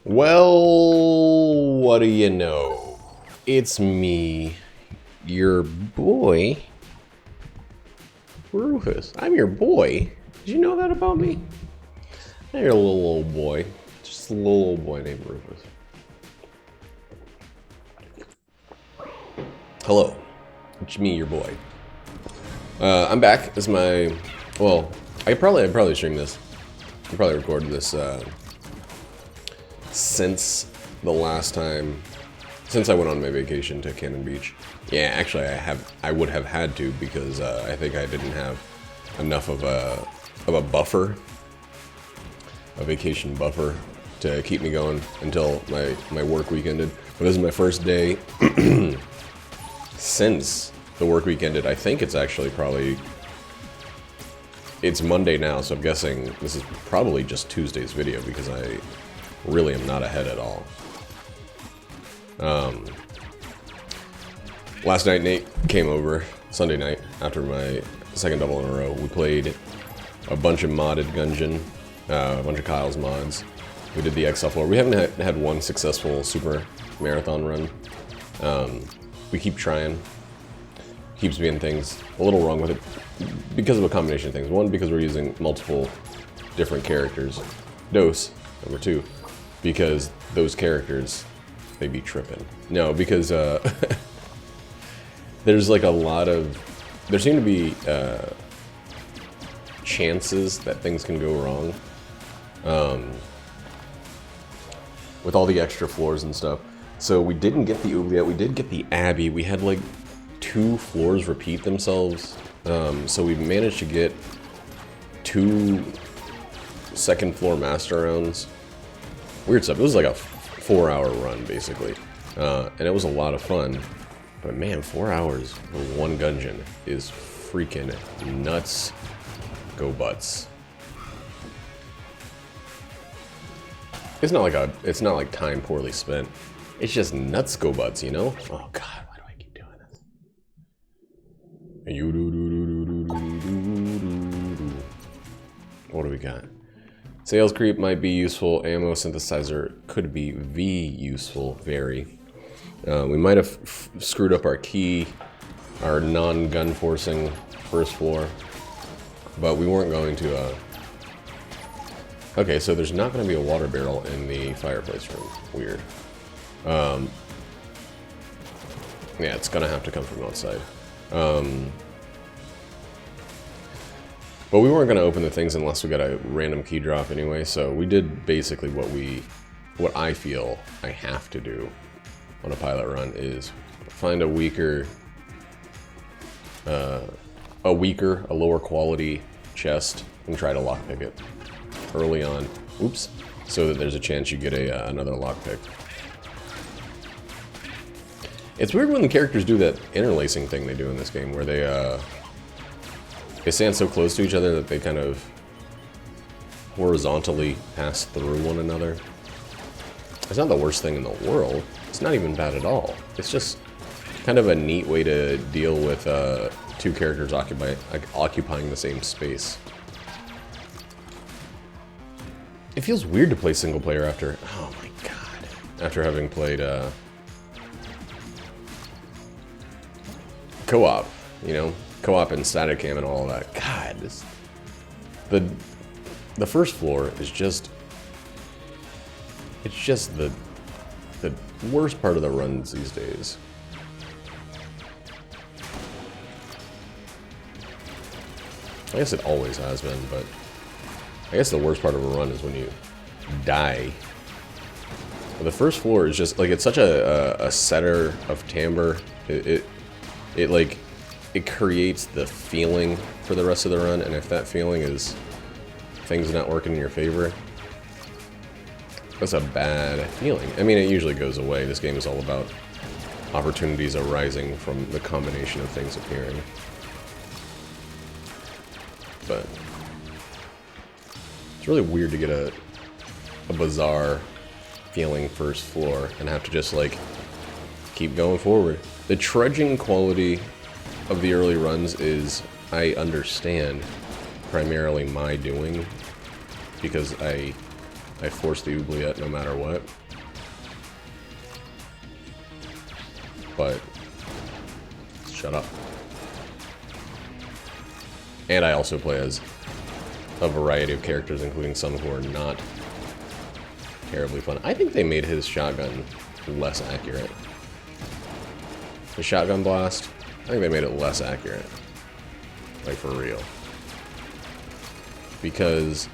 Well, what do you know? It's me, your boy, Rufus. I'm your boy. Did you know that about me? I'm your little old boy. Just a little old boy named Rufus. Hello. It's me, your boy. I'm back. This is my... Well, I probably stream this. I probably recorded this, since the last time, since I went on my vacation to Cannon Beach. Yeah, actually I would have had to because I think I didn't have enough of a buffer, a vacation buffer to keep me going until my work week ended. But this is my first day since the work week ended. I think it's actually it's Monday now, so I'm guessing this is probably just Tuesday's video because I really am not ahead at all. Last night Nate came over, Sunday night, after my second double in a row. We played a bunch of modded Gungeon, a bunch of Kyle's mods. We did the XL floor. We haven't had one successful super marathon run. We keep trying. Keeps being things a little wrong with it because of a combination of things. One, because we're using multiple different characters. Dose, number two, because those characters, they be tripping. No, because there's like a lot of, there seem to be chances that things can go wrong with all the extra floors and stuff. So we didn't get the Oubliette, we did get the Abbey. We had like 2 floors repeat themselves. So we managed to get 2 second floor master rounds. Weird stuff. It was like a 4-hour run basically. And it was a lot of fun. But man, 4 hours for one Gungeon is freaking nuts. Go butts. It's not like time poorly spent. It's just nuts go butts, you know? Oh god, why do I keep doing this? What do we got? Sales creep might be useful. Ammo synthesizer could be useful. Very. We might have screwed up our key, our non-gun forcing first floor, but we weren't going to. Okay, so there's not going to be a water barrel in the fireplace room. Weird. Yeah, it's gonna have to come from outside. But we weren't gonna open the things unless we got a random key drop anyway, so we did basically what I feel I have to do on a pilot run is find a lower quality chest and try to lockpick it early on. Oops. So that there's a chance you get another lockpick. It's weird when the characters do that interlacing thing they do in this game, where they stand so close to each other that they kind of horizontally pass through one another. It's not the worst thing in the world. It's not even bad at all. It's just kind of a neat way to deal with 2 characters occupying the same space. It feels weird to play single player after, oh my god, after having played co-op, you know, co-op and static cam and all of that. God, the first floor is just, it's just the worst part of the runs these days. I guess it always has been, but I guess the worst part of a run is when you die. But the first floor is just like, it's such a setter of timbre. It creates the feeling for the rest of the run, and if that feeling is things not working in your favor, that's a bad feeling. I mean, it usually goes away. This game is all about opportunities arising from the combination of things appearing. But it's really weird to get a bizarre feeling first floor and have to just like keep going forward. The trudging quality of the early runs is, I understand, primarily my doing, because I I force the oubliette no matter what. But shut up. And I also play as a variety of characters, including some who are not terribly fun. I think they made his shotgun less accurate. The shotgun blast, I think they made it less accurate. Like, for real. Because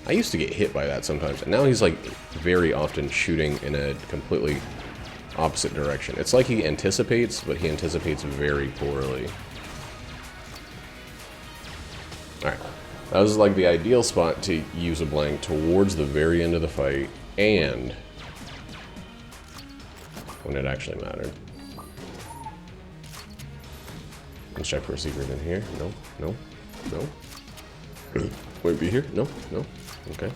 I used to get hit by that sometimes, and now he's, like, very often shooting in a completely opposite direction. It's like he anticipates, but he anticipates very poorly. Alright. That was, like, the ideal spot to use a blank towards the very end of the fight, and when it actually mattered. Let's check for a secret in here. No, no, no. Wait, be here? No, no. Okay.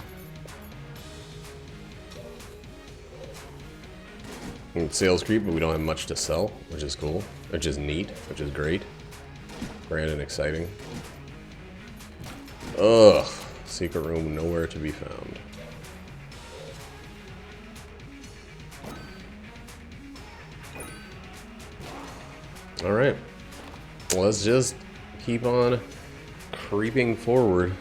And sales creep, but we don't have much to sell, which is cool. Which is neat, which is great. Grand and exciting. Ugh. Secret room nowhere to be found. Alright. Let's just keep on creeping forward.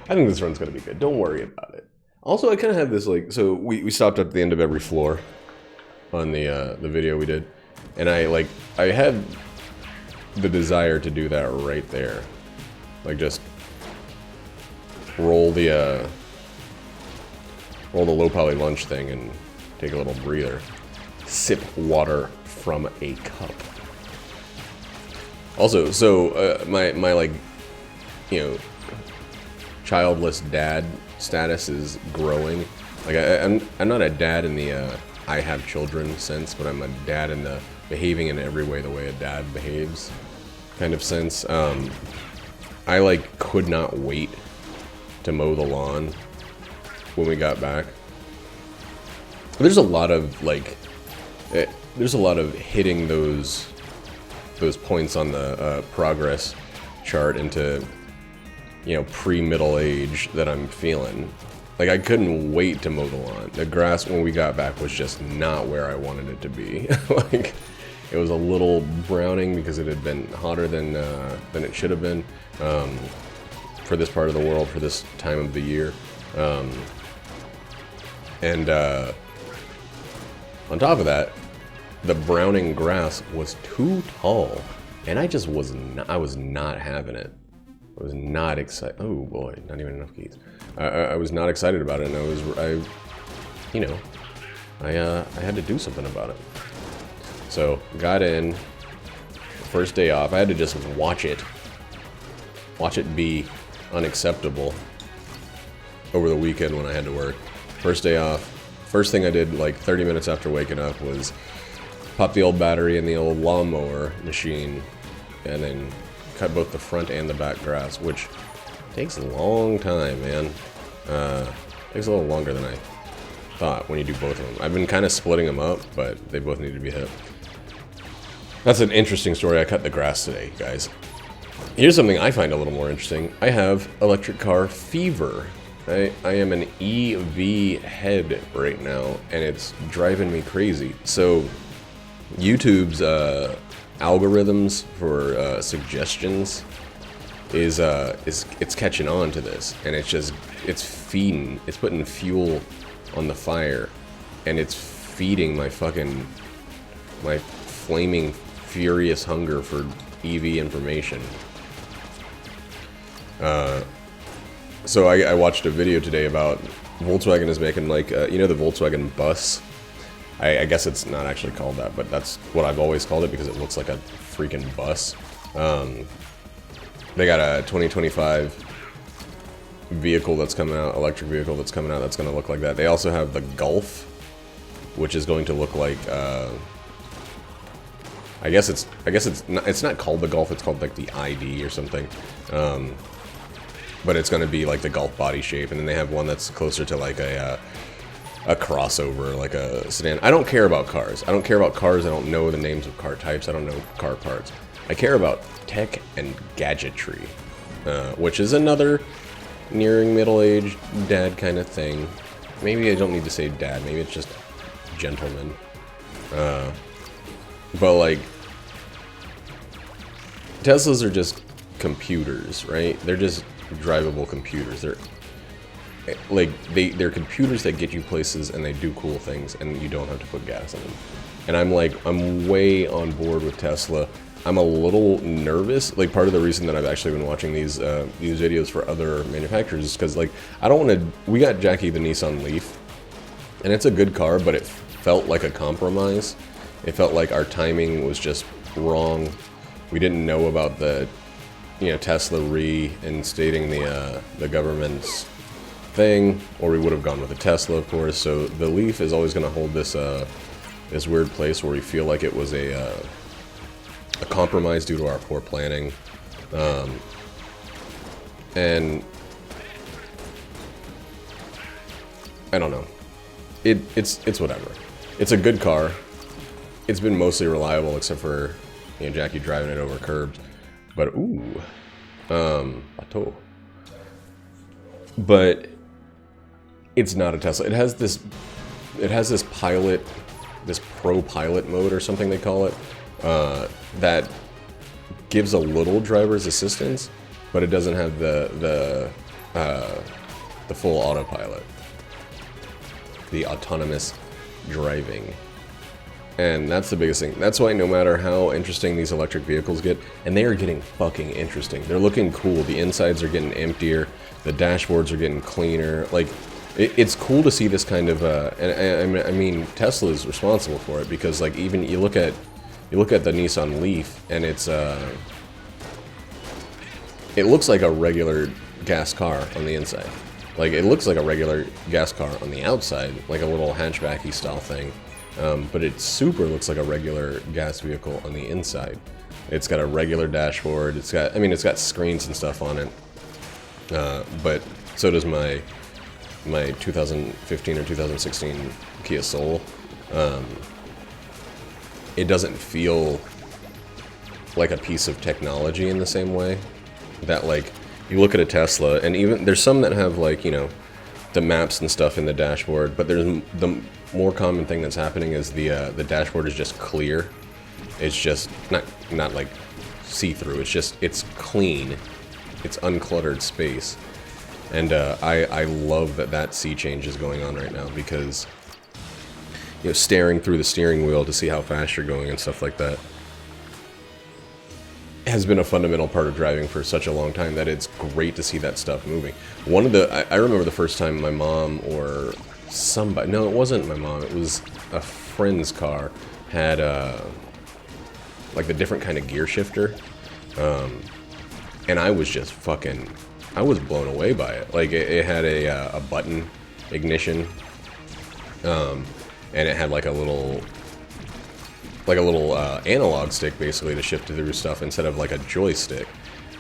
I think this run's gonna be good. Don't worry about it. Also, I kind of have this, like, so we stopped at the end of every floor on the video we did, and I had the desire to do that right there, like just roll the low poly lunch thing and take a little breather. Sip water from a cup. Also, so my like, you know, childless dad status is growing. Like I'm not a dad in the I have children sense, but I'm a dad in the behaving in every way the way a dad behaves kind of sense. I like could not wait to mow the lawn when we got back. There's a lot of like, there's a lot of hitting those points on the progress chart into, you know, pre-middle age that I'm feeling. Like, I couldn't wait to mow the lawn. The grass when we got back was just not where I wanted it to be. Like, it was a little browning because it had been hotter than it should have been for this part of the world, for this time of the year. And on top of that, the browning grass was too tall, and I just was not having it. I was not excited. Oh boy, not even enough keys. I was not excited about it, and I had to do something about it. So got in, first day off. I had to just watch it be unacceptable over the weekend when I had to work. First day off. First thing I did, like 30 minutes after waking up, was pop the old battery in the old lawnmower machine, and then cut both the front and the back grass, which takes a long time, man. Takes a little longer than I thought when you do both of them. I've been kind of splitting them up, but they both need to be hit. That's an interesting story. I cut the grass today, guys. Here's something I find a little more interesting. I have electric car fever. I am an EV head right now, and it's driving me crazy. So YouTube's algorithms for suggestions is it's catching on to this, and it's putting fuel on the fire, and it's feeding my flaming furious hunger for EV information. So I watched a video today about Volkswagen is making, like, you know, the Volkswagen bus. I guess it's not actually called that, but that's what I've always called it because it looks like a freaking bus. They got a 2025 vehicle that's coming out, electric vehicle that's coming out, that's going to look like that. They also have the Golf, which is going to look like, I guess it's not called the Golf, it's called like the ID or something. But it's going to be like the Golf body shape, and then they have one that's closer to like a crossover, like a sedan. I don't care about cars. I don't care about cars. I don't know the names of car types. I don't know car parts. I care about tech and gadgetry, which is another nearing middle-aged dad kind of thing. Maybe I don't need to say dad, maybe it's just gentleman. But like, Teslas are just computers, right? They're just drivable computers. They're like, they're computers that get you places and they do cool things and you don't have to put gas in them. And I'm way on board with Tesla. I'm a little nervous. Like, part of the reason that I've actually been watching these videos for other manufacturers is because, like, I don't want to. We got Jackie the Nissan Leaf, and it's a good car, but it felt like a compromise. It felt like our timing was just wrong. We didn't know about the, Tesla reinstating the government's thing, or we would have gone with a Tesla, of course. So the Leaf is always going to hold this this weird place where we feel like it was a compromise due to our poor planning, and I don't know. It's whatever. It's a good car. It's been mostly reliable, except for Jackie driving it over curbs. But ooh, bateau. But it's not a Tesla. It has this pilot, this pro pilot mode or something they call it, that gives a little driver's assistance, but it doesn't have the full autopilot, the autonomous driving. And that's the biggest thing. That's why no matter how interesting these electric vehicles get, and they are getting fucking interesting. They're looking cool. The insides are getting emptier. The dashboards are getting cleaner. Like, it's cool to see this kind of, and I mean, Tesla is responsible for it, because, like, even you look at the Nissan Leaf, and it looks like a regular gas car on the inside. Like, it looks like a regular gas car on the outside, like a little hatchbacky style thing. But it super looks like a regular gas vehicle on the inside. It's got a regular dashboard. It's got screens and stuff on it. But so does my 2015 or 2016 Kia Soul. It doesn't feel like a piece of technology in the same way that, like, you look at a Tesla, and even there's some that have, like, the maps and stuff in the dashboard, but there's the more common thing that's happening is the dashboard is just clear. It's just not like see-through. It's clean. It's uncluttered space, and I love that sea change is going on right now, because staring through the steering wheel to see how fast you're going and stuff like that has been a fundamental part of driving for such a long time that it's great to see that stuff moving. I remember the first time my mom or somebody, no, it wasn't my mom, it was a friend's car, had like the different kind of gear shifter, and I was just I was blown away by it. Like, it had a button ignition, and it had like a little analog stick, basically, to shift through stuff instead of like a joystick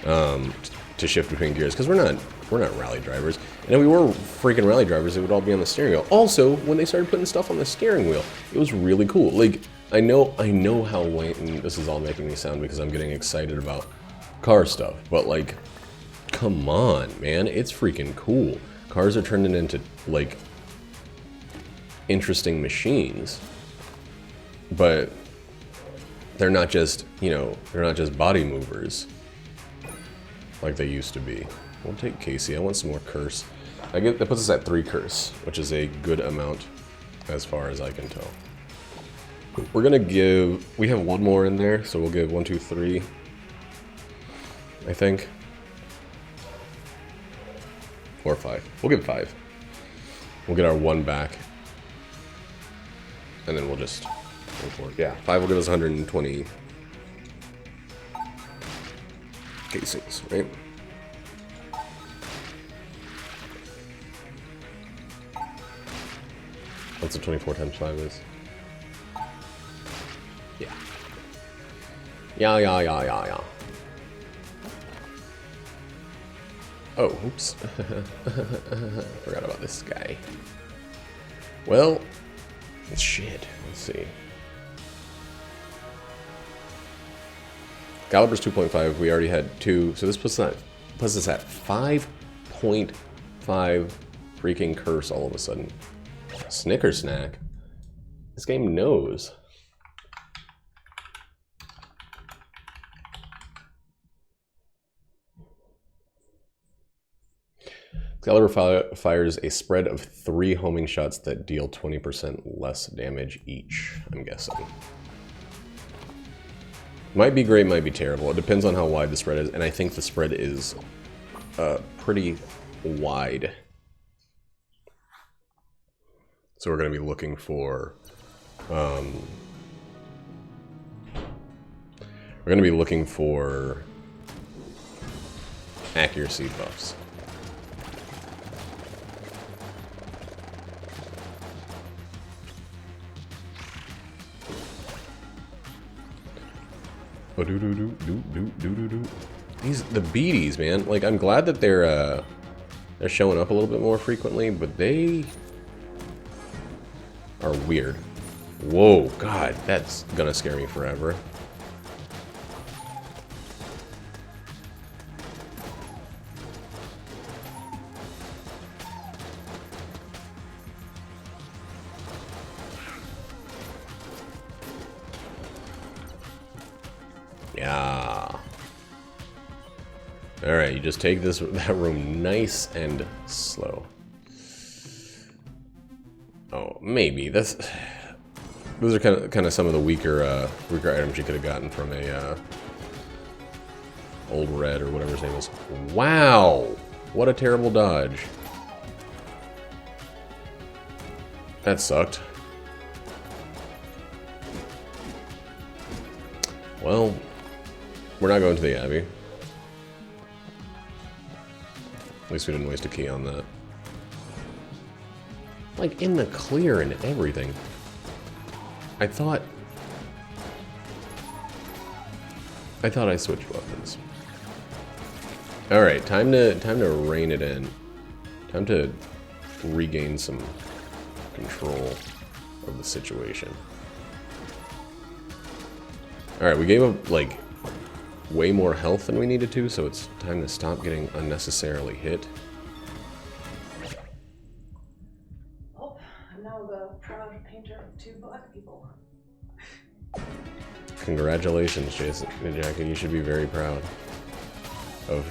to shift between gears, because we're not rally drivers. And if we were freaking rally drivers, it would all be on the steering wheel. Also, when they started putting stuff on the steering wheel, it was really cool. Like, I know how lame, and this is all making me sound because I'm getting excited about car stuff, but, like, come on, man, it's freaking cool. Cars are turning into, like, interesting machines, but they're not just, they're not just body movers like they used to be. We'll take Casey. I want some more curse. That puts us at 3 curse, which is a good amount as far as I can tell. We're gonna we have one more in there, so we'll give 1, 2, 3, I think. Or 5. We'll give 5. We'll get our 1 back, and then we'll just go for it. Yeah, 5 will give us 120 casings, right? What's the 24 times 5 is? Yeah. Yeah. Oh, oops. Forgot about this guy. Well, shit. Let's see. Caliber's 2.5. We already had 2, so this puts us at 5.5 freaking curse all of a sudden. Snicker snack. This game knows. Caliber fires a spread of 3 homing shots that deal 20% less damage each, I'm guessing. Might be great, might be terrible. It depends on how wide the spread is, and I think the spread is pretty wide. So we're going to be looking for... we're going to be looking for accuracy buffs. These the beaties, man. Like, I'm glad that they're showing up a little bit more frequently, but they are weird. Whoa, God, that's gonna scare me forever. Yeah. Alright, you just take that room nice and slow. Oh, maybe. Those are kind of some of the weaker items you could have gotten from a old red or whatever his name is. Wow! What a terrible dodge. That sucked. Well, we're not going to the Abbey. At least we didn't waste a key on that. Like, in the clear and everything. I thought I switched weapons. Alright, time to rein it in. Time to regain some control of the situation. Alright, we gave up, like, way more health than we needed to, so it's time to stop getting unnecessarily hit. Oh, I'm now the proud painter of 2 black people. Congratulations, Jason and Jackie. You should be very proud of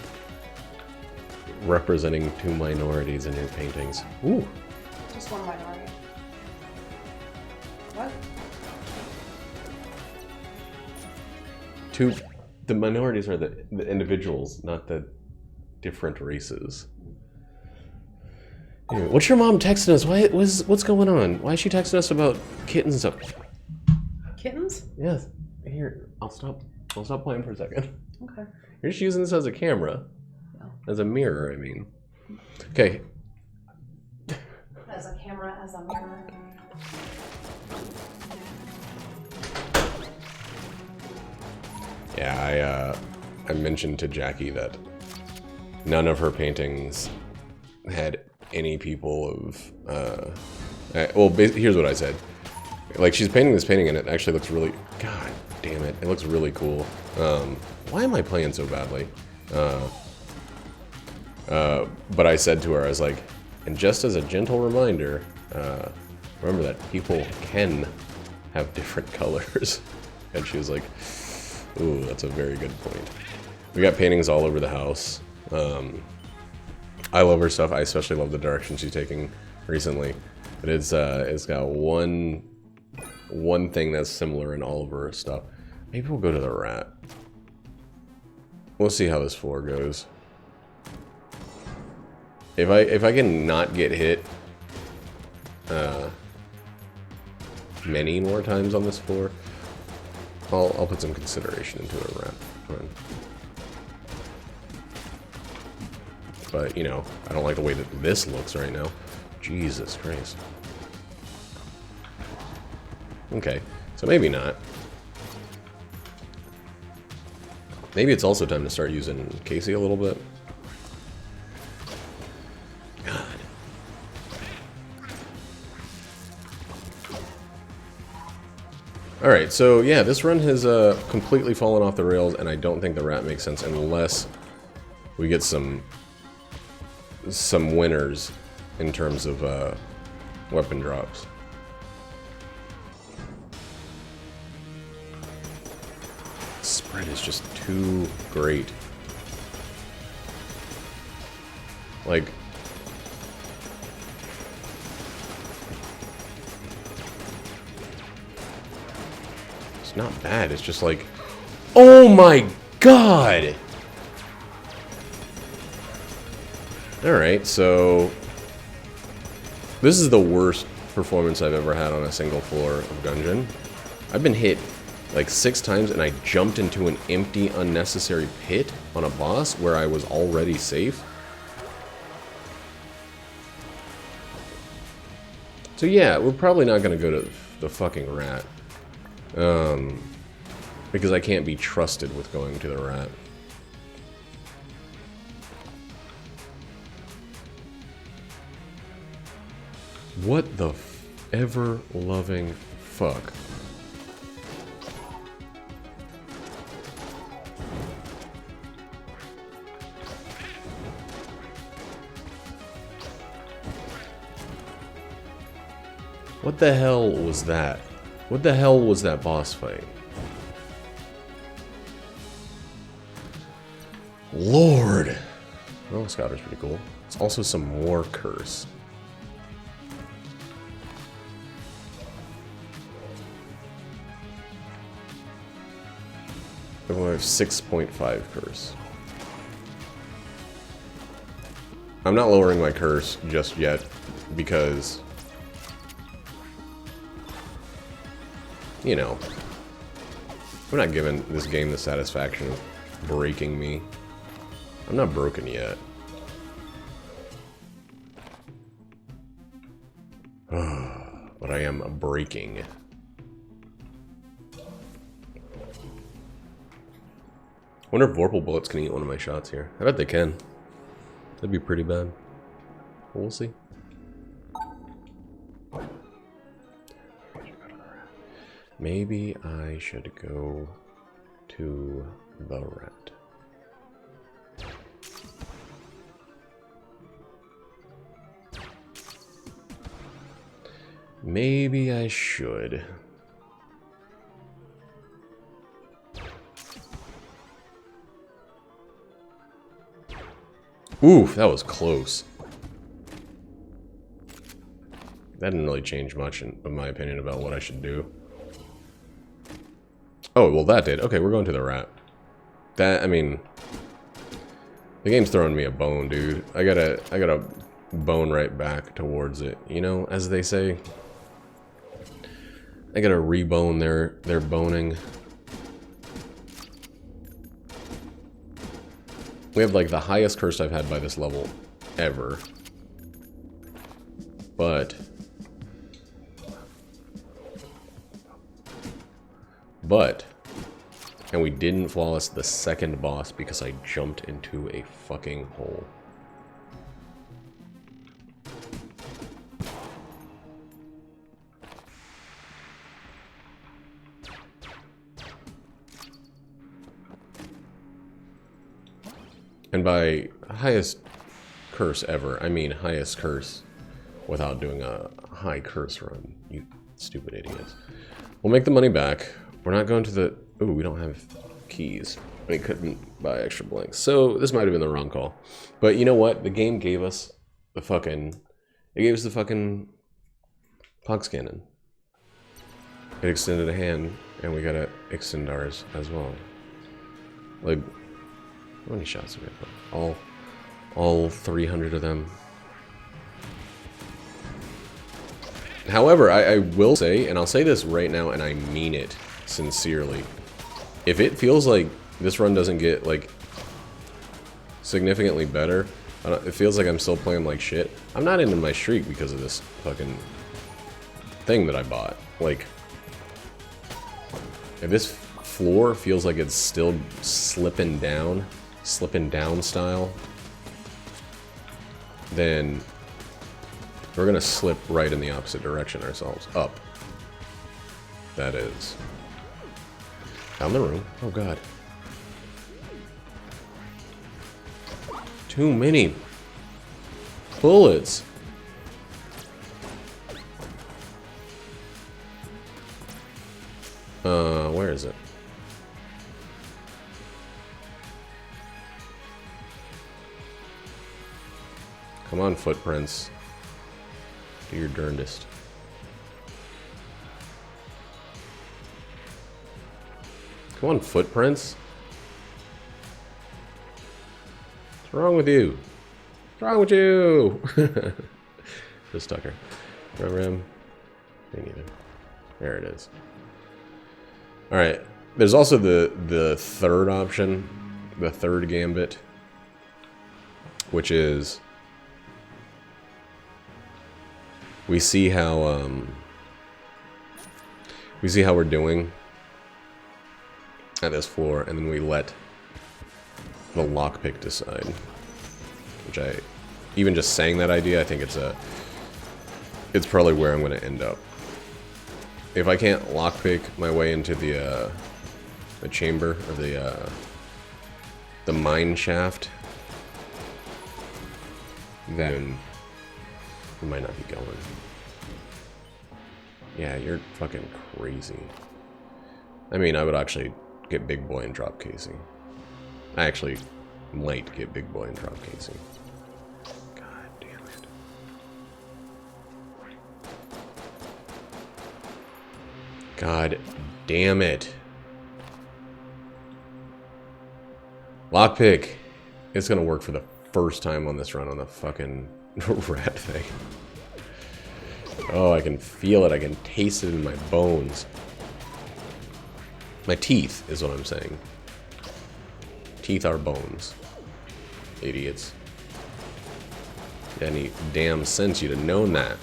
representing 2 minorities in your paintings. Ooh. Just 1 minority. What? The minorities are the individuals, not the different races. Anyway, what's your mom texting us? What's going on? Why is she texting us about kittens and stuff? Kittens? Yes. Here, I'll stop playing for a second. Okay. You're just using this as a camera. Yeah. As a mirror, I mean. Okay. As a camera, as a mirror. Yeah, I mentioned to Jackie that none of her paintings had any people of, well, here's what I said. Like, she's painting this painting and it actually looks really, God damn it, it looks really cool. Why am I playing so badly? But I said to her, I was like, and just as a gentle reminder, remember that people can have different colors. And she was like, ooh, that's a very good point. We got paintings all over the house. I love her stuff. I especially love the direction she's taking recently. But it's got one thing that's similar in all of her stuff. Maybe we'll go to the rat. We'll see how this floor goes. If I can not get hit many more times on this floor, I'll put some consideration into a rat. But, you know, I don't like the way that this looks right now. Jesus Christ. Okay, so maybe not. Maybe it's also time to start using Casey a little bit. God. Alright, so yeah, this run has completely fallen off the rails, and I don't think the rat makes sense unless we get some winners in terms of weapon drops. Spread is just too great. Like, it's not bad, it's just like, oh my god! Alright, so this is the worst performance I've ever had on a single floor of Gungeon. I've been hit like 6 times and I jumped into an empty, unnecessary pit on a boss where I was already safe. So yeah, we're probably not gonna go to the fucking rat. Because I can't be trusted with going to the rat. What the ever-loving fuck? What the hell was that? What the hell was that boss fight? Lord! Oh, Scotter's pretty cool. It's also some more curse. We have 6.5 curse. I'm not lowering my curse just yet because, you know, we're not giving this game the satisfaction of breaking me. I'm not broken yet. But I am breaking. Wonder if Vorpal bullets can eat one of my shots here. I bet they can. That'd be pretty bad. But we'll see. Maybe I should go to the rat. Maybe I should. Oof, that was close. That didn't really change much, in my opinion, about what I should do. Oh, well that did. Okay, we're going to the rat. That, I mean... The game's throwing me a bone, dude. I gotta bone right back towards it. You know, as they say. I gotta rebone their boning. We have like the highest curse I've had by this level ever. But and we didn't flawless the second boss because I jumped into a fucking hole. And by highest curse ever, I mean highest curse without doing a high curse run, you stupid idiots. We'll make the money back. We're not going to the... Ooh, we don't have keys. We couldn't buy extra blanks. So this might have been the wrong call. But you know what? The game gave us the fucking... It gave us the fucking Pox Cannon. It extended a hand, and we gotta extend ours as well. Like... How many shots do we have? All 300 of them. However, I will say, and I'll say this right now, and I mean it sincerely. If it feels like this run doesn't get, like, significantly better, it feels like I'm still playing like shit, I'm not into my streak because of this fucking thing that I bought. Like, if this floor feels like it's still slipping down style, then we're gonna slip right in the opposite direction ourselves, up. that is. Down the room. Oh god. Too many bullets. Where is it? Come on, footprints. Do your darndest. Come on, footprints. What's wrong with you? What's wrong with you? Just stuck her. Ram. Me neither. There it is. Alright. There's also the third option. The third gambit. Which is... We see how we're doing at this floor, and then we let the lockpick decide. Which even just saying that idea, I think it's probably where I'm going to end up. If I can't lockpick my way into the chamber, or the mine shaft, then we might not be going. Yeah, you're fucking crazy. I mean, I would actually get Big Boy and drop Casey. I actually might get Big Boy and drop Casey. God damn it. God damn it. Lockpick. It's gonna work for the first time on this run on the fucking rat thing. Oh, I can feel it. I can taste it in my bones. My teeth is what I'm saying. Teeth are bones. Idiots. Any damn sense you'd have known that.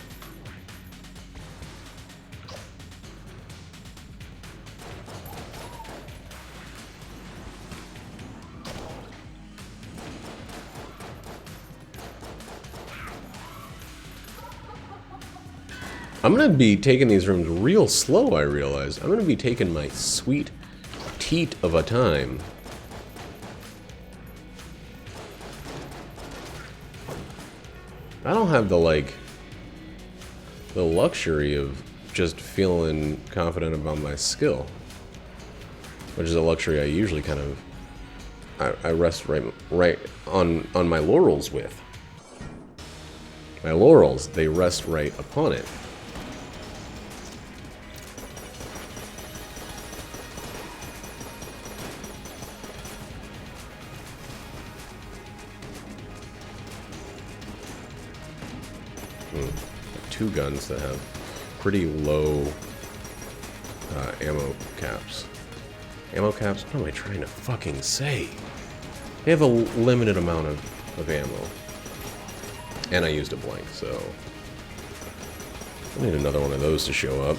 I'm gonna be taking these rooms real slow, I realize. I'm gonna be taking my sweet teat of a time. I don't have the luxury of just feeling confident about my skill. Which is a luxury I usually kind of I rest right on my laurels with. My laurels, they rest right upon it. Two guns that have pretty low ammo caps. Ammo caps? What am I trying to fucking say? They have a limited amount of ammo. And I used a blank, so... I need another one of those to show up.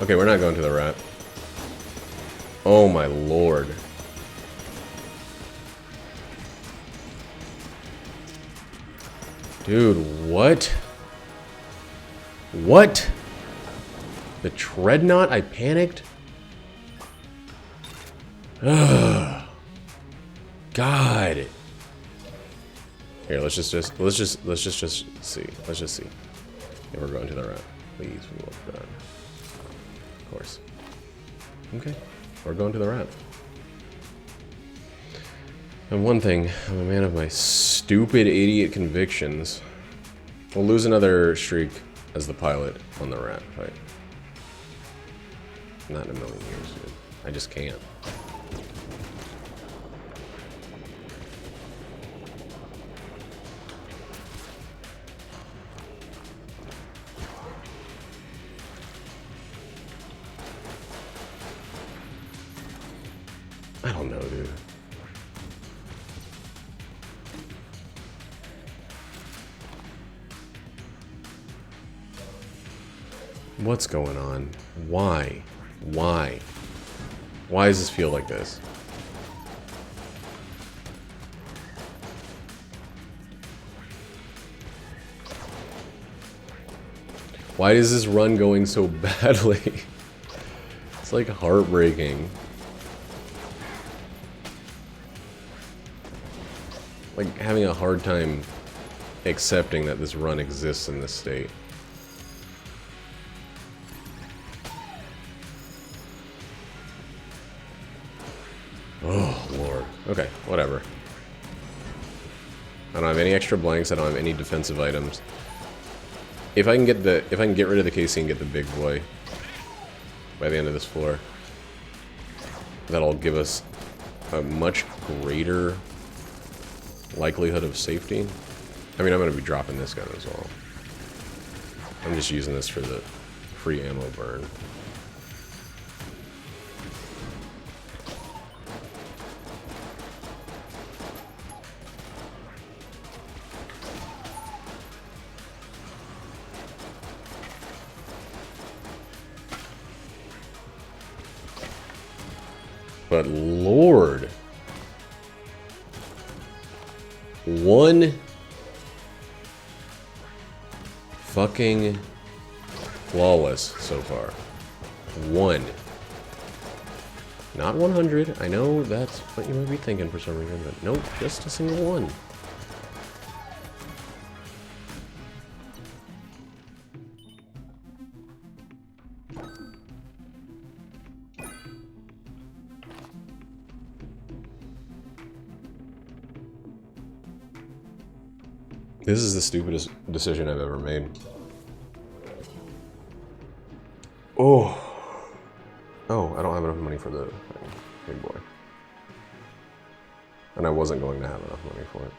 Okay, we're not going to the rat. Oh my lord. Dude, what? What? The Treadnought? I panicked? Ugh. God. Here, let's just see. Let's just see. If we're going to the rat. Please, we won't go. Of course. Okay. We're going to the rat. And one thing, I'm a man of my stupid idiot convictions. We'll lose another streak as the pilot on the rat fight. Not in a million years, dude. I just can't. I don't know, dude. What's going on? Why? Why? Why does this feel like this? Why is this run going so badly? It's like heartbreaking. Like having a hard time accepting that this run exists in this state. Oh, Lord. Okay, whatever. I don't have any extra blanks, I don't have any defensive items. If I can get rid of the KC and get the big boy by the end of this floor, that'll give us a much greater likelihood of safety. I mean, I'm going to be dropping this gun as well. I'm just using this for the free ammo burn. But Lord, one fucking flawless so far. One. Not 100. I know that's what you might be thinking for some reason, but nope, just a single one. This is the stupidest decision I've ever made. Oh. Oh, I don't have enough money for the big boy. And I wasn't going to have enough money for it.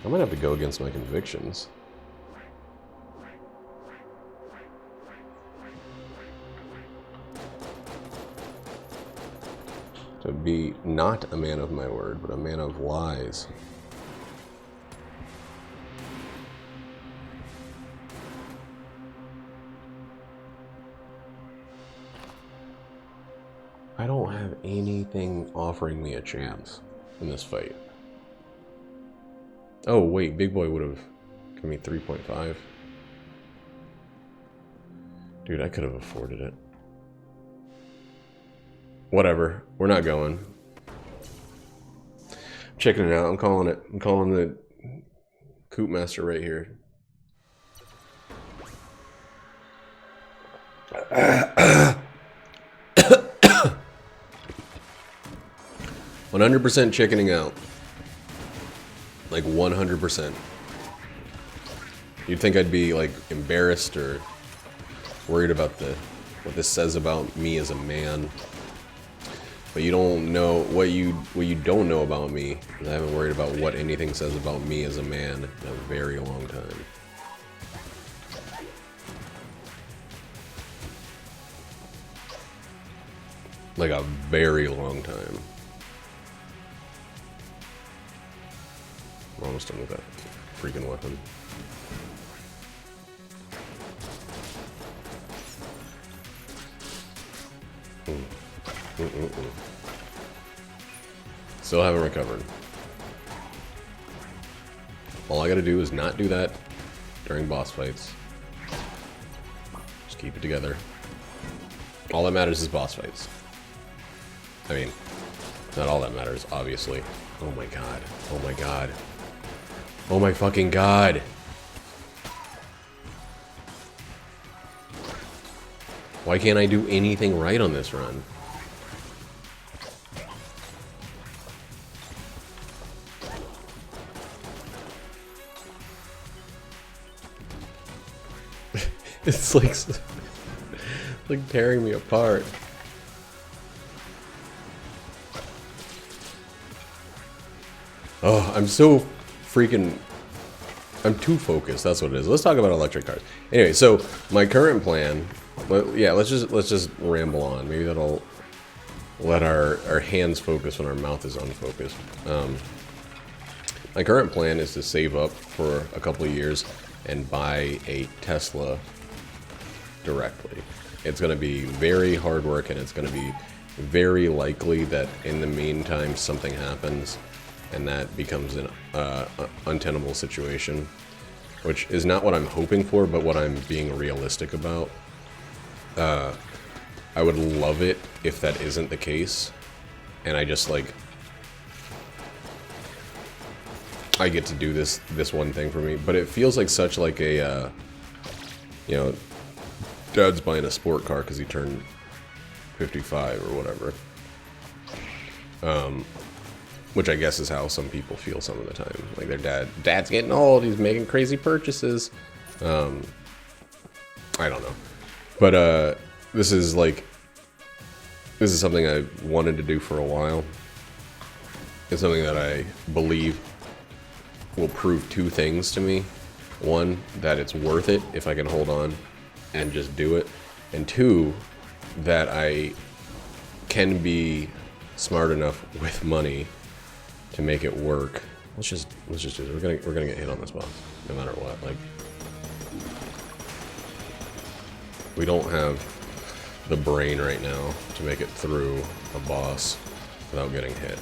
I might have to go against my convictions. To be not a man of my word, but a man of lies. I don't have anything offering me a chance in this fight. Oh wait, Big Boy would have given me 3.5. Dude, I could have afforded it. Whatever, we're not going. I'm checking it out, I'm calling it. I'm calling the Coop Master right here. 100% chickening out. Like 100%. You'd think I'd be like embarrassed or worried about what this says about me as a man. But you don't know what you don't know about me. I haven't worried about what anything says about me as a man in a very long time. Like a very long time. I'm almost done with that freaking weapon. Still haven't recovered. All I gotta do is not do that during boss fights. Just keep it together. All that matters is boss fights. I mean, not all that matters, obviously. Oh my god. Oh my god. Oh my fucking god. Why can't I do anything right on this run? It's like tearing me apart. Oh, I'm so freaking... I'm too focused, that's what it is. Let's talk about electric cars. Anyway, so my current plan... Yeah, let's just ramble on. Maybe that'll let our hands focus when our mouth is unfocused. My current plan is to save up for a couple of years and buy a Tesla directly. It's going to be very hard work, and it's going to be very likely that in the meantime something happens, and that becomes an untenable situation, which is not what I'm hoping for, but what I'm being realistic about. I would love it if that isn't the case, and I just like I get to do this one thing for me, but it feels like such like a you know, Dad's buying a sport car because he turned 55 or whatever. Which I guess is how some people feel some of the time. Like their dad's getting old, he's making crazy purchases. I don't know. But this is something I wanted to do for a while. It's something that I believe will prove two things to me. One, that it's worth it if I can hold on and just do it. And two, that I can be smart enough with money to make it work. Let's just do this. We're gonna get hit on this boss, no matter what. Like, we don't have the brain right now to make it through a boss without getting hit.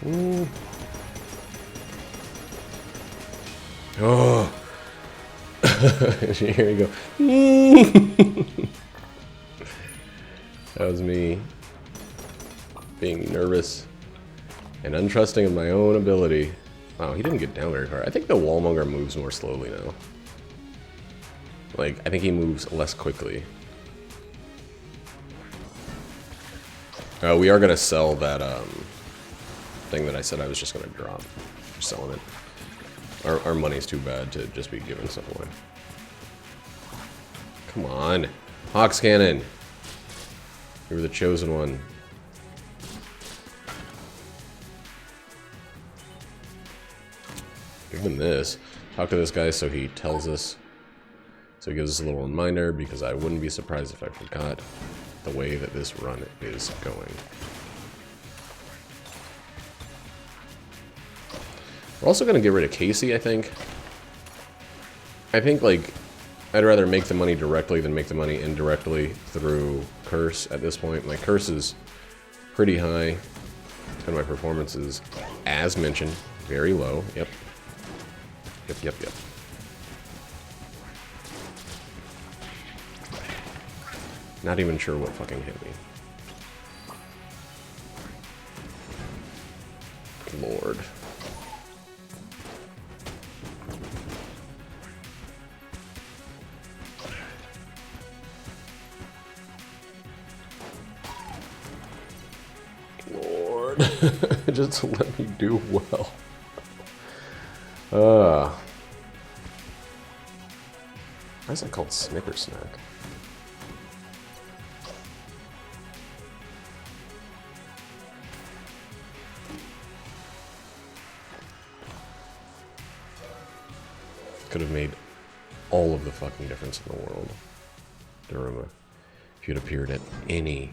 Ooh. Oh. Here you go. That was me being nervous and untrusting of my own ability. Wow, he didn't get down very hard. I think the Wallmonger moves more slowly now. Like, I think he moves less quickly. We are gonna sell that thing that I said I was just gonna drop. We're selling it. Our money's too bad to just be giving stuff away. Come on. Hawks Cannon. You were the chosen one. Give him this. Talk to this guy so he tells us. So he gives us a little reminder, because I wouldn't be surprised if I forgot the way that this run is going. We're also going to get rid of Casey, I think. I think, like, I'd rather make the money directly than make the money indirectly through Curse at this point. My Curse is pretty high, and my performance is, as mentioned, very low. Yep. Yep. Not even sure what fucking hit me. Lord. Just let me do well. Why is that called Snicker Snack? Could have made all of the fucking difference in the world, Duruma, if you'd appeared at any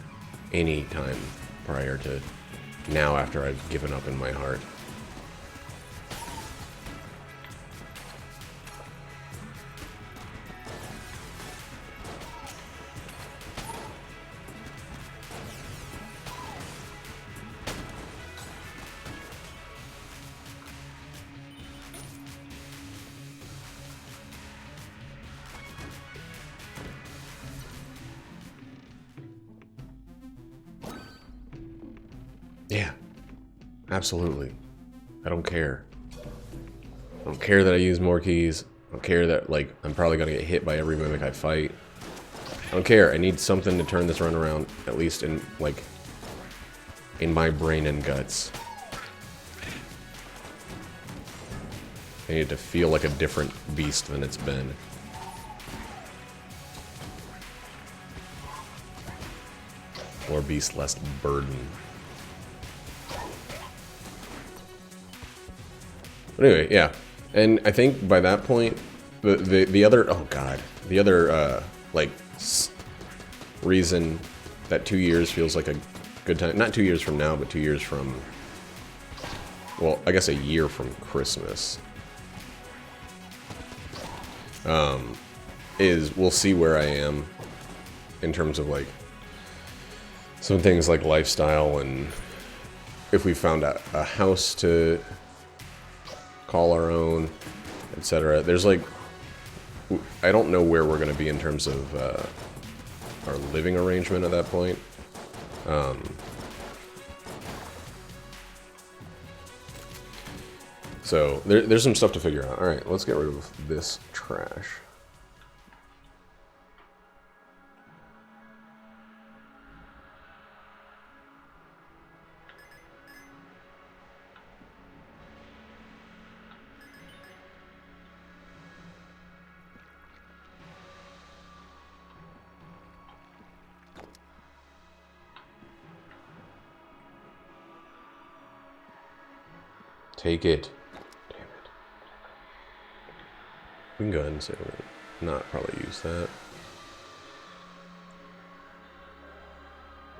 time prior to now, after I've given up in my heart. Yeah, absolutely. I don't care. I don't care that I use more keys. I don't care that, like, I'm probably gonna get hit by every mimic I fight. I don't care. I need something to turn this run around, at least in, like, in my brain and guts. I need it to feel like a different beast than it's been. Or beast less burden. Anyway, yeah, and I think by that point, the other, oh god, the other like reason that 2 years feels like a good time, not 2 years from now, but 2 years from well, I guess a year from Christmas, is we'll see where I am in terms of like some things like lifestyle, and if we found a house to call our own, etc. There's like, I don't know where we're going to be in terms of our living arrangement at that point. So there's some stuff to figure out. All right, let's get rid of this trash. Take it. Damn it. We can go ahead and say not probably use that.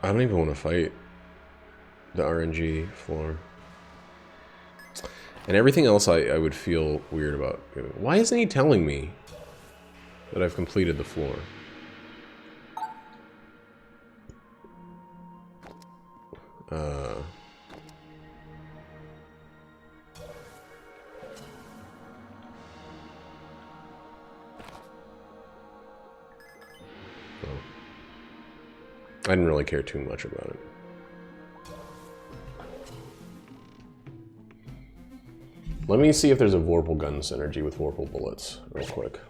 I don't even want to fight the RNG floor. And everything else I would feel weird about. Why isn't he telling me that I've completed the floor? I didn't really care too much about it. Let me see if there's a Vorpal gun synergy with Vorpal bullets real quick.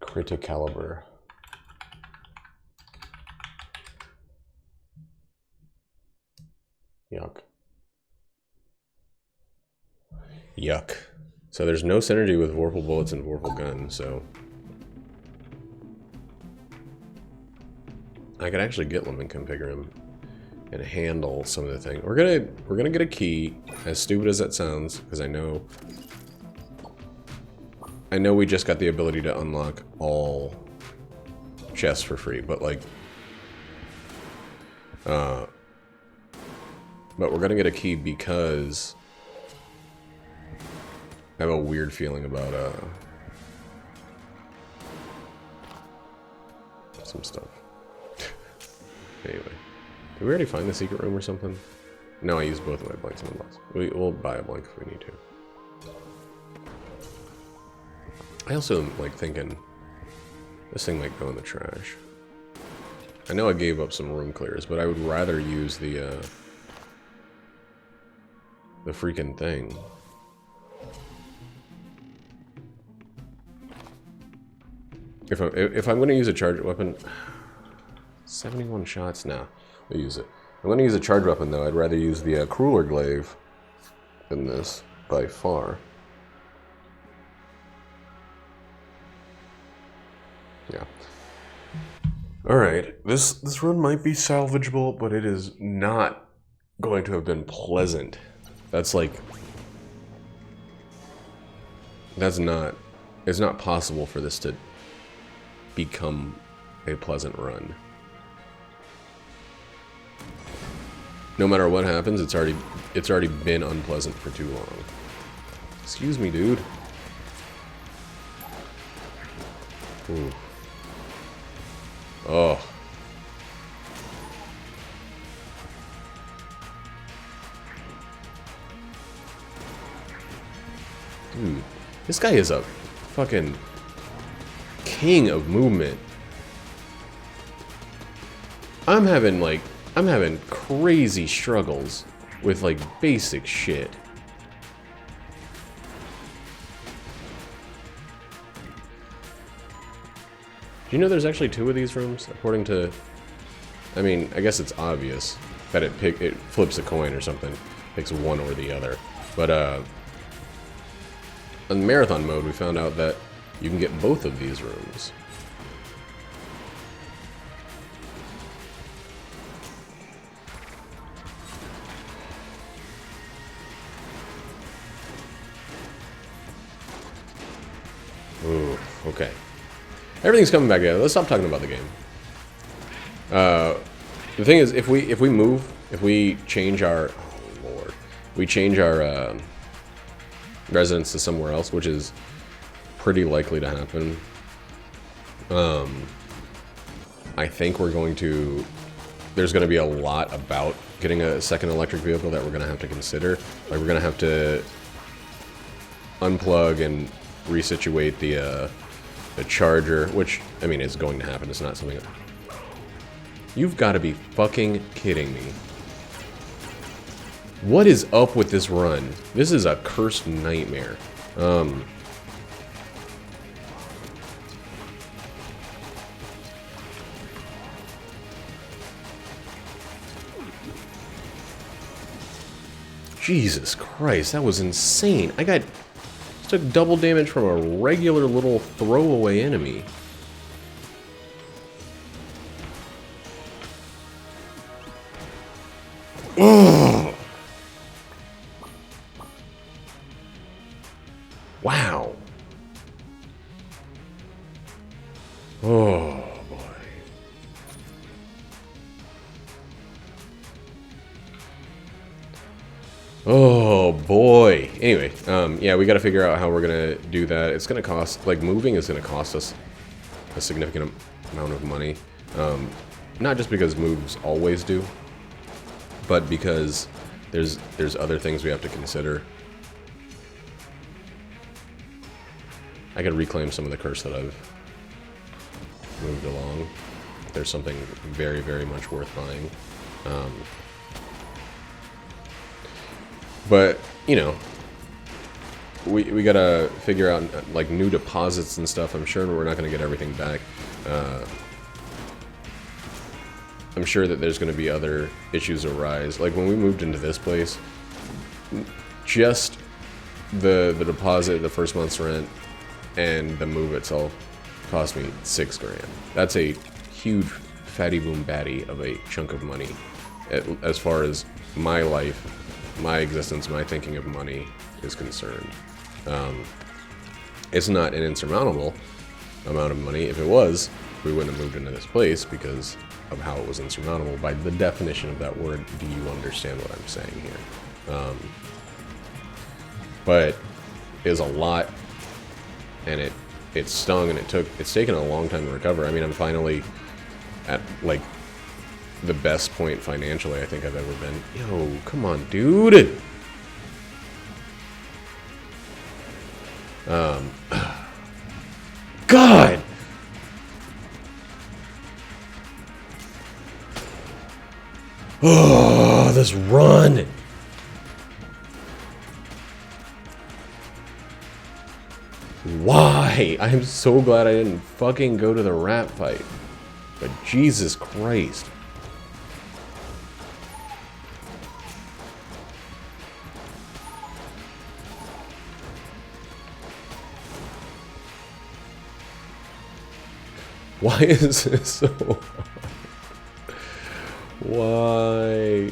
Criticaliber. Yuck. Yuck. So there's no synergy with Vorpal bullets and Vorpal gun, so I could actually get them and configure them and handle some of the things. We're gonna get a key, as stupid as that sounds, because I know we just got the ability to unlock all chests for free, but like, but we're gonna get a key because I have a weird feeling about some stuff. Anyway, did we already find the secret room or something? No, I used both of my blanks in the box. We'll buy a blank if we need to. I also am like thinking this thing might go in the trash. I know I gave up some room clears, but I would rather use the freaking thing. If I'm going to use a charged weapon, 71 shots now. I'll use it. I'm going to use a charged weapon though. I'd rather use the crueler glaive than this by far. Yeah. Alright, this run might be salvageable, but it is not going to have been pleasant. That's like... it's not possible for this to become a pleasant run. No matter what happens, it's already been unpleasant for too long. Excuse me, dude. Ooh. Oh. Dude, this guy is a fucking king of movement. I'm having crazy struggles with like basic shit. Do you know there's actually 2 of these rooms? According to... I mean, I guess it's obvious that it flips a coin or something. Picks one or the other. But, on marathon mode, we found out that you can get both of these rooms. Ooh, okay. Everything's coming back together. Let's stop talking about the game. The thing is, if we move, if we change our, oh lord, we change our residence to somewhere else, which is pretty likely to happen. I think we're going to. There's going to be a lot about getting a second electric vehicle that we're going to have to consider. Like we're going to have to unplug and resituate the charger, which I mean is going to happen. It's not something. You've got to be fucking kidding me. What is up with this run? This is a cursed nightmare. Jesus Christ, that was insane. I took double damage from a regular little throwaway enemy. Ugh. Wow. Oh boy. Oh boy. Anyway, yeah, we got to figure out how we're gonna do that. It's gonna cost, like, moving is gonna cost us a significant amount of money. Not just because moves always do, but because there's other things we have to consider. I could reclaim some of the curse that I've moved along. There's something very, very much worth buying. But, you know, we gotta figure out, like, new deposits and stuff. I'm sure we're not gonna get everything back. I'm sure that there's gonna be other issues arise. Like, when we moved into this place, just the deposit, the first month's rent, and the move itself cost me $6 grand. That's a huge fatty boom batty of a chunk of money as far as my life, my existence, my thinking of money is concerned. It's not an insurmountable amount of money. If it was, we wouldn't have moved into this place because of how it was insurmountable. By the definition of that word, do you understand what I'm saying here? But it was a lot, and it stung, and it's taken a long time to recover. I mean, I'm finally at, like, the best point financially I think I've ever been. Yo, come on, dude! God! Oh, this run! Why? I'm so glad I didn't fucking go to the rat fight. But Jesus Christ. Why is this so hard? Why?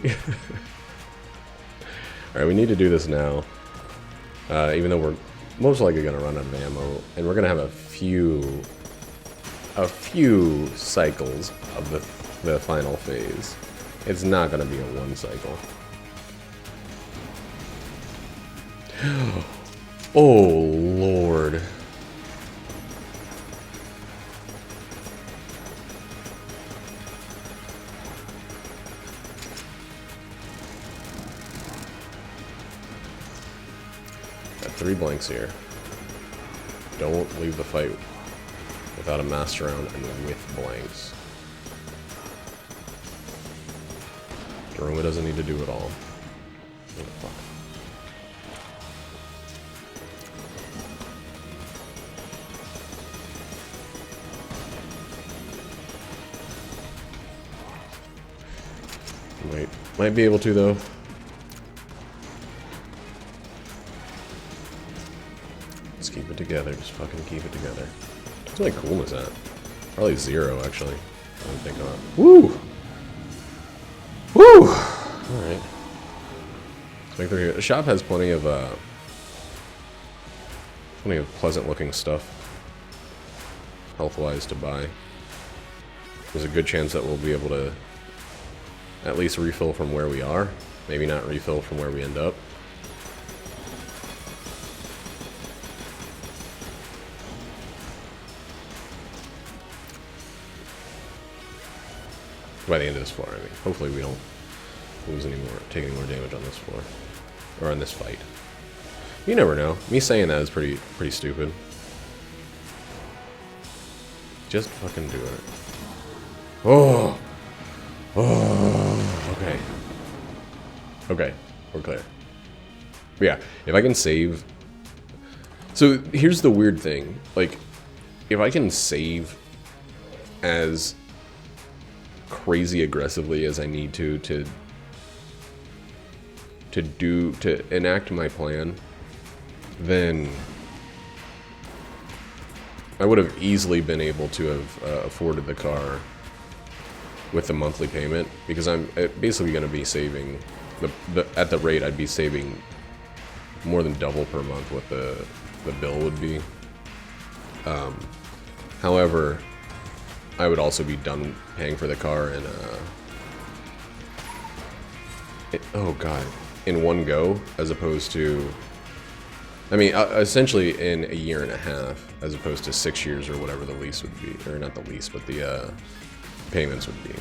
Alright, we need to do this now. Even though we're most likely going to run out of ammo. And we're going to have a few cycles of the final phase. It's not going to be a one cycle. Oh, Lord. Got 3 blanks here. Don't leave the fight without a master round and with blanks. Daruma doesn't need to do it all. Oh, fuck. Might be able to, though. Just keep it together. Just fucking keep it together. What's my coolness at? Probably 0, actually. I don't think not. Woo! Woo! Alright. Let's make through here. The shop has plenty of pleasant looking stuff. Health-wise to buy. There's a good chance that we'll be able to at least refill from where we are. Maybe not refill from where we end up. By the end of this floor, I mean. Hopefully we don't lose any more, take any more damage on this floor. Or on this fight. You never know. Me saying that is pretty stupid. Just fucking do it. Oh! Oh! Okay. Okay. We're clear. But yeah, if I can save... So, here's the weird thing. Like, if I can save as crazy aggressively as I need to enact my plan, then I would have easily been able to have afforded the car with the monthly payment, because I'm basically going to be saving at the rate I'd be saving more than double per month what the bill would be. However, I would also be done paying for the car in oh god, in one go, as opposed to, I mean, essentially in a year and a half, as opposed to 6 years or whatever the lease would be, or not the lease, but the payments would be.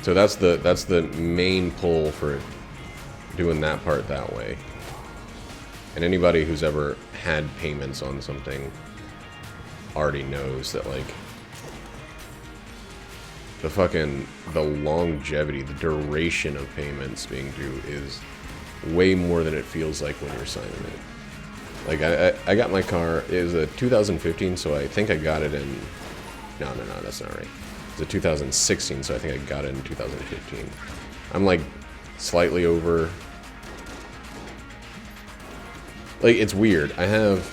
So that's the main pull for doing that part that way. And anybody who's ever had payments on something already knows that, like, the longevity, the duration of payments being due is way more than it feels like when you're signing it. Like, I got my car, it was a 2015, so I think I got it in, no, that's not right. It was a 2016, so I think I got it in 2015. I'm like slightly over, like, it's weird. I have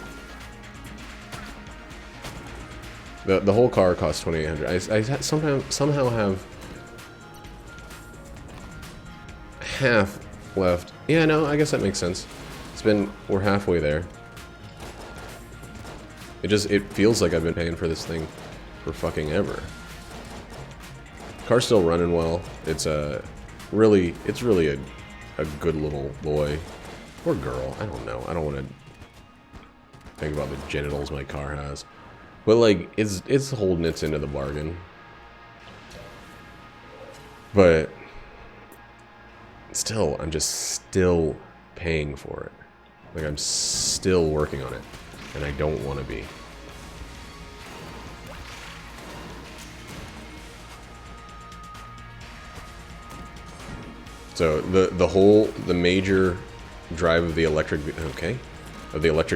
the whole car costs $2,800. I somehow have half left. Yeah, no, I guess that makes sense. We're halfway there. It feels like I've been paying for this thing for fucking ever. Car's still running well. It's really a good little boy or girl. I don't know. I don't want to think about the genitals my car has, but like it's holding its end of the bargain. But still, I'm just still paying for it. Like, I'm still working on it, and I don't want to be. So the major drive of the electric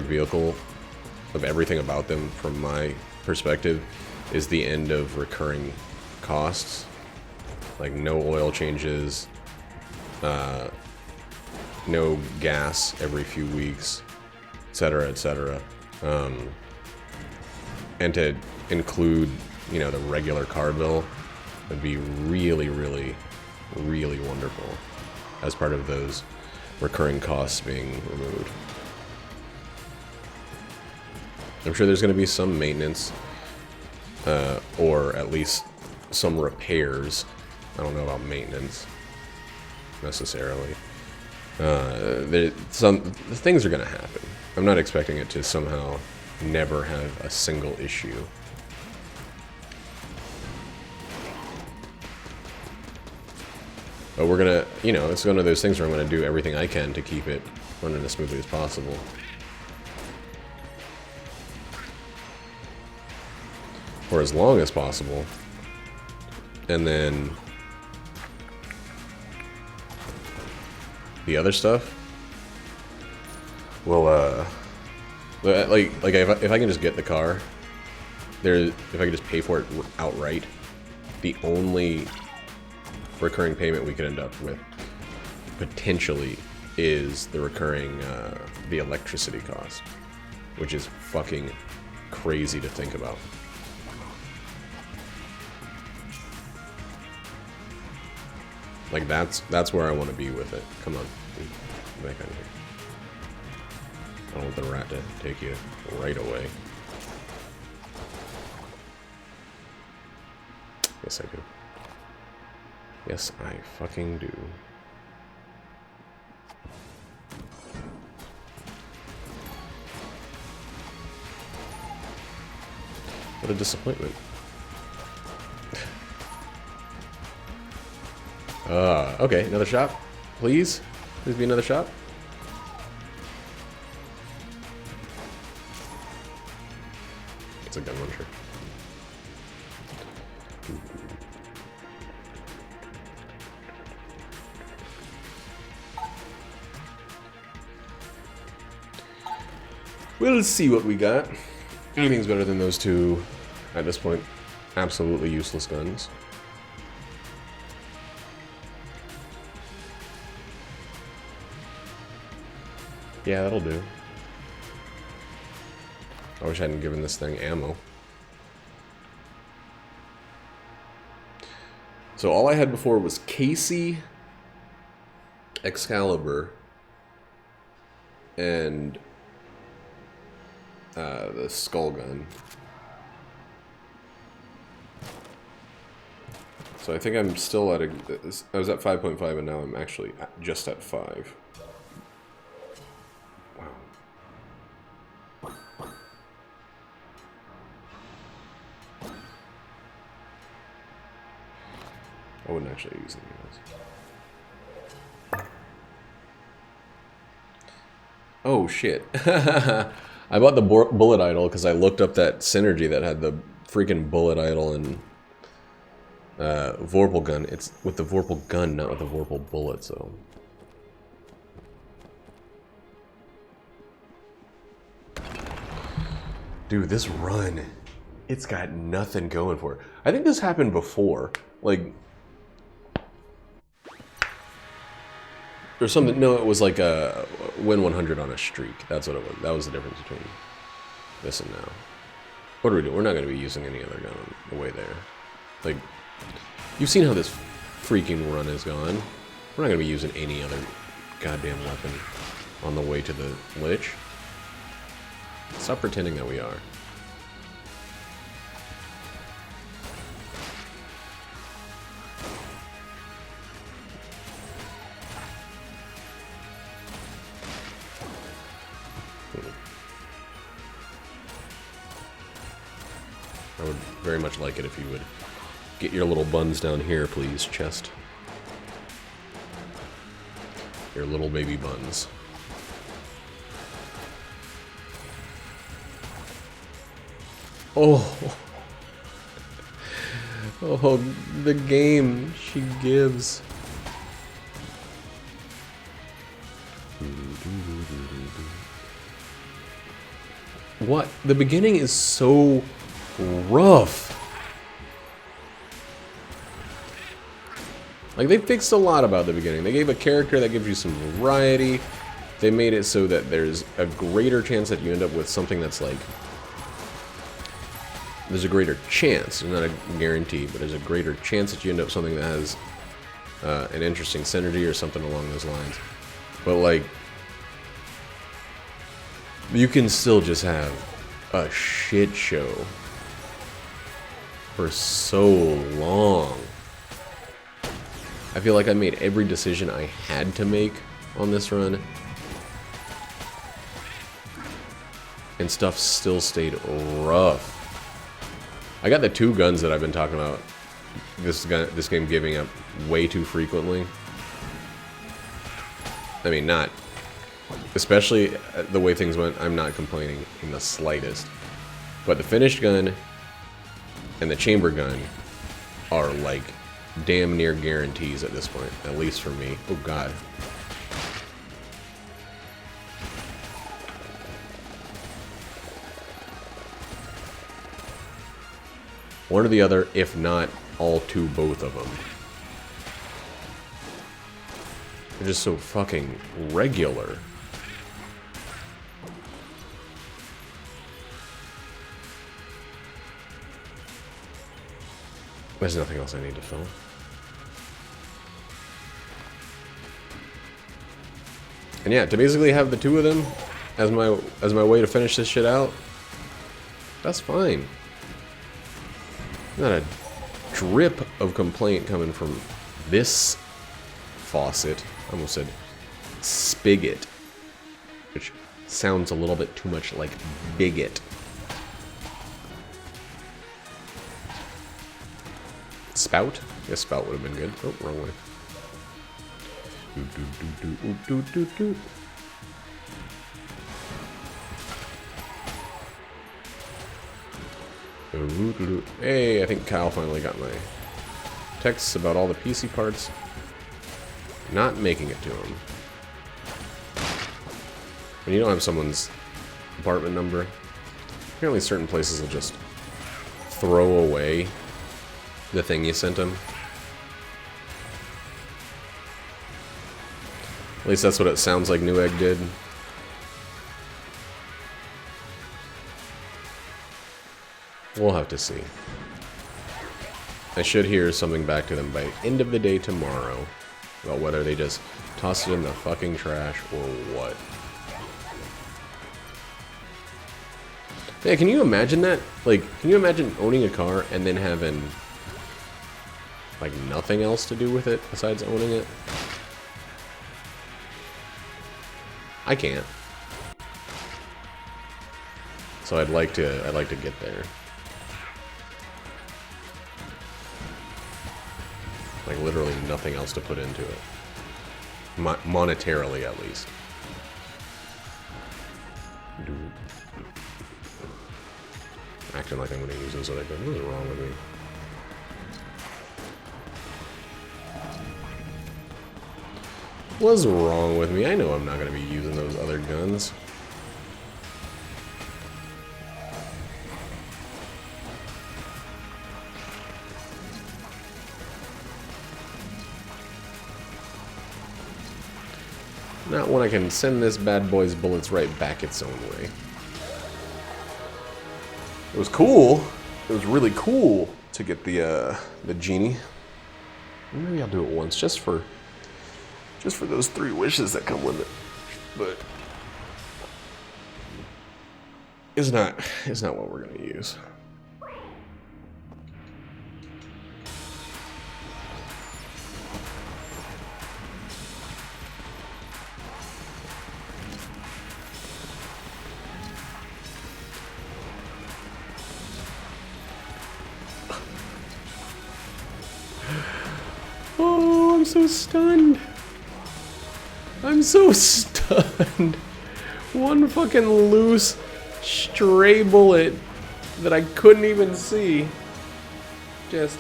vehicle, of everything about them from my perspective, is the end of recurring costs, like no oil changes, no gas every few weeks, etc., etc. And to include, you know, the regular car bill would be really, really, really wonderful as part of those recurring costs being removed. I'm sure there's going to be some maintenance, or at least some repairs. I don't know about maintenance necessarily. Some things are going to happen. I'm not expecting it to somehow never have a single issue. But we're gonna, you know, it's one of those things where I'm gonna do everything I can to keep it running as smoothly as possible. For as long as possible. And then the other stuff, well, like if I can just get the car, if I can just pay for it outright, the only recurring payment we could end up with potentially is the recurring, the electricity cost, which is fucking crazy to think about. Like, that's where I want to be with it. Come on, back out of here. I don't want the rat to take you right away. Yes, I do. Yes, I fucking do. What a disappointment. Okay, another shop, please. Please be another shop. It's a gun launcher. We'll see what we got. Anything's better than those two, at this point, absolutely useless guns. Yeah, that'll do. I wish I hadn't given this thing ammo. So all I had before was Casey, Excalibur, and the skull gun. So I think I'm still at I was at 5.5 and now I'm actually just at 5. Wow. I wouldn't actually use any of those. Oh shit. I bought the bullet idol because I looked up that synergy that had the freaking bullet idol and Vorpal gun. It's with the Vorpal gun, not with the Vorpal bullet, so. Dude, this run, it's got nothing going for it. I think this happened before. Like, or something. No, it was like a win 100 on a streak. That's what it was. That was the difference between this and now. What are we doing? We're not going to be using any other gun on the way there. Like, you've seen how this freaking run has gone. We're not going to be using any other goddamn weapon on the way to the Lich. Stop pretending that we are. I would very much like it if you would get your little buns down here, please, chest. Your little baby buns. Oh. Oh, the game she gives. What? The beginning is so rough. Like, they fixed a lot about the beginning. They gave a character that gives you some variety. They made it so that there's a greater chance that you end up with something that's like... There's a greater chance, not a guarantee, but there's a greater chance that you end up with something that has an interesting synergy or something along those lines. But, like, you can still just have a shit show for so long. I feel like I made every decision I had to make on this run, and stuff still stayed rough. I got the two guns that I've been talking about this game giving up way too frequently. I mean, not... Especially the way things went, I'm not complaining in the slightest. But the finished gun and the chamber gun are like damn near guarantees at this point, at least for me. Oh god. One or the other, if not all two, both of them. They're just so fucking regular. There's nothing else I need to fill. And yeah, to basically have the two of them as my way to finish this shit out, that's fine. Not a drip of complaint coming from this faucet. I almost said spigot, which sounds a little bit too much like bigot. Spout? Yeah, spout would have been good. Oh, wrong way. Hey, I think Kyle finally got my texts about all the PC parts not making it to him. When you don't have someone's apartment number, apparently certain places will just throw away the thing you sent them. At least that's what it sounds like Newegg did. We'll have to see. I should hear something back to them by end of the day tomorrow about whether they just tossed it in the fucking trash or what. Yeah, can you imagine that? Like, can you imagine owning a car and then having like nothing else to do with it besides owning it? I can't. So I'd like to get there. Like literally nothing else to put into it. Monetarily at least. Acting like I'm gonna use those other guns. What is wrong with me? What's wrong with me? I know I'm not gonna be using those other guns. Not when I can send this bad boy's bullets right back its own way. It was cool. It was really cool to get the genie. Maybe I'll do it once, just for those 3 wishes that come with it. But it's not what we're gonna use. Oh, I'm so stunned. I'm so stunned. One fucking loose, stray bullet that I couldn't even see just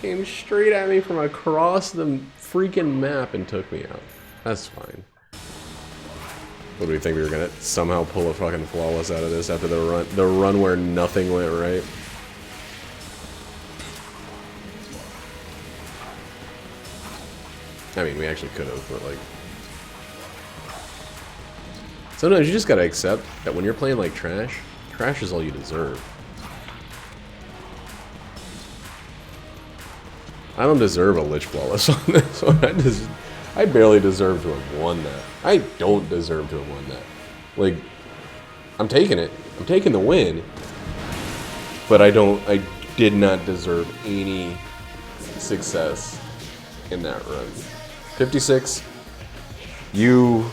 came straight at me from across the freaking map and took me out. That's fine. What do we think we were gonna somehow pull a fucking flawless out of this after the run where nothing went right? I mean, we actually could have, but like... Sometimes you just gotta accept that when you're playing like trash, trash is all you deserve. I don't deserve a Lich Flawless on this one. I barely deserve to have won that. I don't deserve to have won that. Like, I'm taking it. I'm taking the win. But I did not deserve any success in that run. 56, you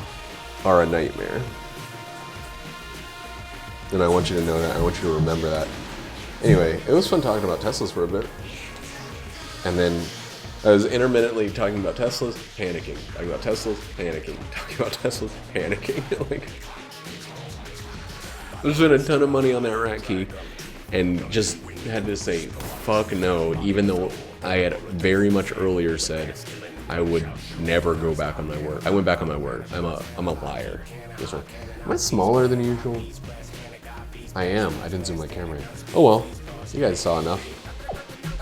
are a nightmare. And I want you to know that. I want you to remember that. Anyway, it was fun talking about Teslas for a bit. And then I was intermittently talking about Teslas, panicking. Talking about Teslas, panicking. Talking about Teslas, panicking. Like, I spent a ton of money on that rat key and just had to say, fuck no, even though I had very much earlier said I would never go back on my word. I went back on my word. I'm a liar. This one. Am I smaller than usual? I am. I didn't zoom my camera in. Oh well. You guys saw enough.